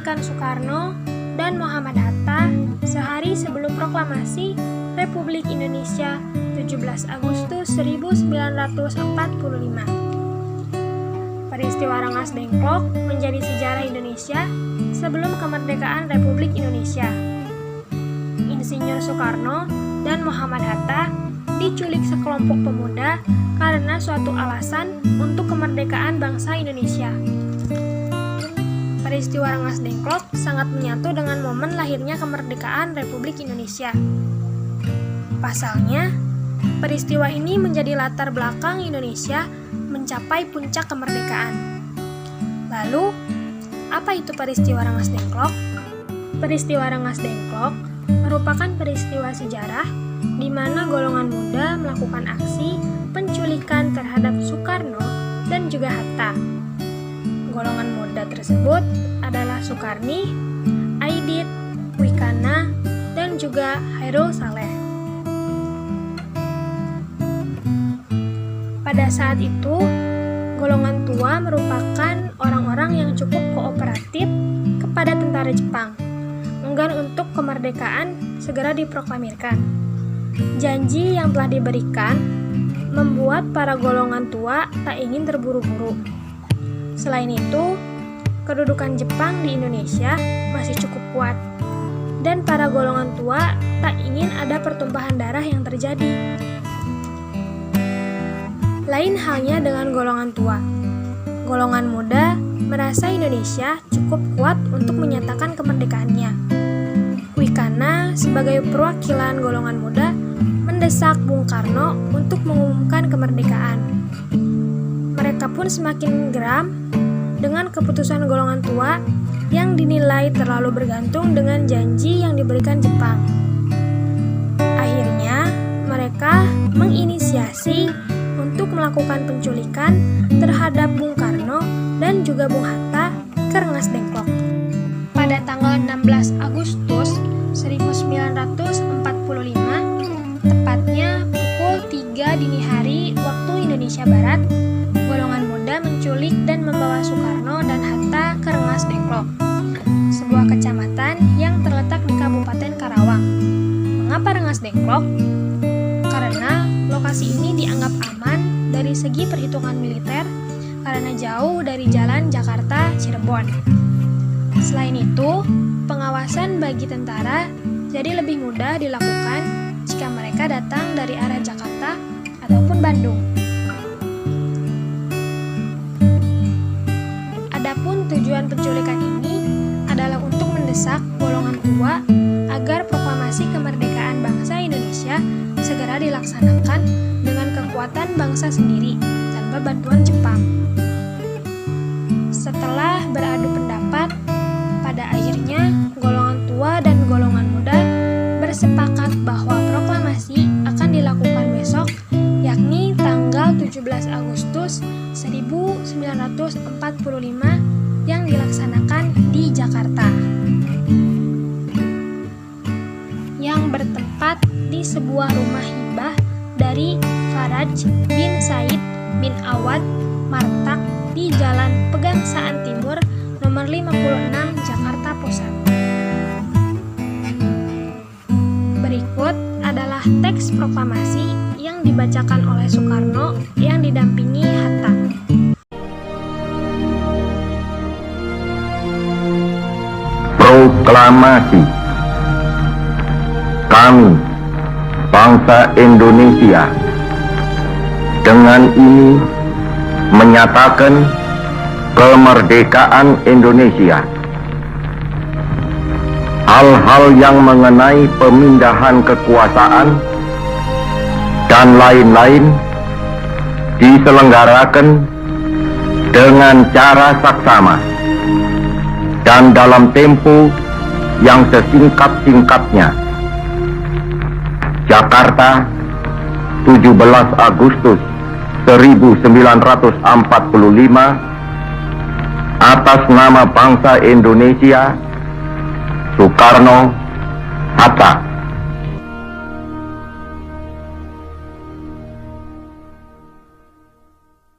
diculikan Soekarno dan Muhammad Hatta sehari sebelum proklamasi Republik Indonesia 17 Agustus 1945. Peristiwa Rengas Dengklok menjadi sejarah Indonesia sebelum kemerdekaan Republik Indonesia. Insinyur Soekarno dan Muhammad Hatta diculik sekelompok pemuda karena suatu alasan untuk kemerdekaan bangsa Indonesia. Peristiwa Rengas Dengklok sangat menyatu dengan momen lahirnya kemerdekaan Republik Indonesia. Pasalnya, peristiwa ini menjadi latar belakang Indonesia mencapai puncak kemerdekaan. Lalu, apa itu peristiwa Rengas Dengklok? Peristiwa Rengas Dengklok merupakan peristiwa sejarah di mana golongan muda melakukan aksi penculikan terhadap Soekarno dan juga Hatta. Golongan muda tersebut adalah Soekarni, Aidit, Wikana, dan juga Hairul Saleh. Pada saat itu, golongan tua merupakan orang-orang yang cukup kooperatif kepada tentara Jepang, enggan untuk kemerdekaan segera diproklamirkan. Janji yang telah diberikan membuat para golongan tua tak ingin terburu-buru. Selain itu, kedudukan Jepang di Indonesia masih cukup kuat, dan para golongan tua tak ingin ada pertumpahan darah yang terjadi. Lain halnya dengan golongan tua. Golongan muda merasa Indonesia cukup kuat untuk menyatakan kemerdekaannya. Wikana sebagai perwakilan golongan muda mendesak Bung Karno untuk mengumumkan kemerdekaan. Mereka pun semakin geram dengan keputusan golongan tua yang dinilai terlalu bergantung dengan janji yang diberikan Jepang. Akhirnya, mereka menginisiasi untuk melakukan penculikan terhadap Bung Karno dan juga Bung Hatta ke Rengas Dengklok. Pada tanggal 16 Agustus 1945, tepatnya pukul 3 dini hari waktu Indonesia Barat, golongan muda menculik dan membawa Soekarno dan Hatta ke Rengas Dengklok, sebuah kecamatan yang terletak di Kabupaten Karawang. Mengapa Rengas Dengklok? Karena lokasi ini dianggap aman dari segi perhitungan militer karena jauh dari jalan Jakarta-Cirebon. Selain itu, pengawasan bagi tentara jadi lebih mudah dilakukan jika mereka datang dari arah Jakarta ataupun Bandung. Adapun tujuan penculikan ini adalah untuk mendesak golongan tua agar proklamasi kemerdekaan bangsa Indonesia segera dilaksanakan dengan kekuatan bangsa sendiri tanpa bantuan Jepang. Setelah beradu pendapat, pada akhirnya golongan tua dan golongan muda bersepakat bahwa proklamasi akan dilakukan besok, yakni tanggal 17 Agustus 1945 yang dilaksanakan di Jakarta, yang bertempat di sebuah rumah hibah dari Faraj bin Said bin Awad Martak di Jalan Pegangsaan Timur nomor 56 Jakarta Pusat. Berikut adalah teks proklamasi yang dibacakan oleh Soekarno yang didampingi Hatta. Proklamasi. Kami, bangsa Indonesia, dengan ini menyatakan kemerdekaan Indonesia. Hal-hal yang mengenai pemindahan kekuasaan dan lain-lain diselenggarakan dengan cara saksama dan dalam tempo yang sesingkat-singkatnya. Jakarta, 17 Agustus 1945, atas nama bangsa Indonesia, Soekarno, Hatta.